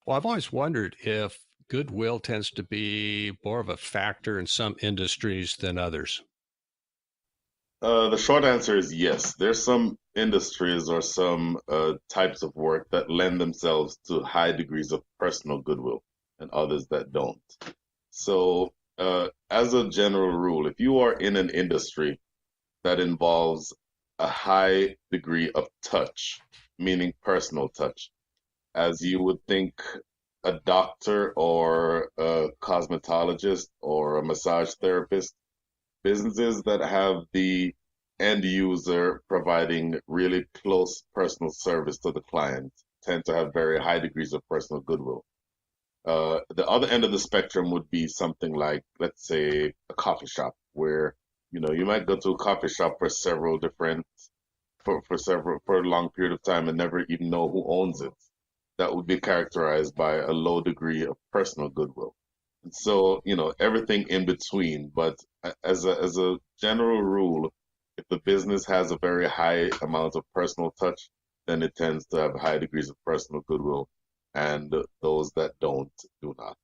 Well, I've always wondered if goodwill tends to be more of a factor in some industries than others. The short answer is yes. There's some industries or some types of work that lend themselves to high degrees of personal goodwill and others that don't. So, as a general rule, if you are in an industry that involves a high degree of touch, meaning personal touch, as you would think a doctor or a cosmetologist or a massage therapist, businesses that have the end user providing really close personal service to the client tend to have very high degrees of personal goodwill. The other end of the spectrum would be something like, let's say, a coffee shop, where you might go to a coffee shop for several different for a long period of time and never even know who owns it. That would be characterized by a low degree of personal goodwill. And so, everything in between. But as a general rule, if the business has a very high amount of personal touch, then it tends to have high degrees of personal goodwill, and those that don't do not.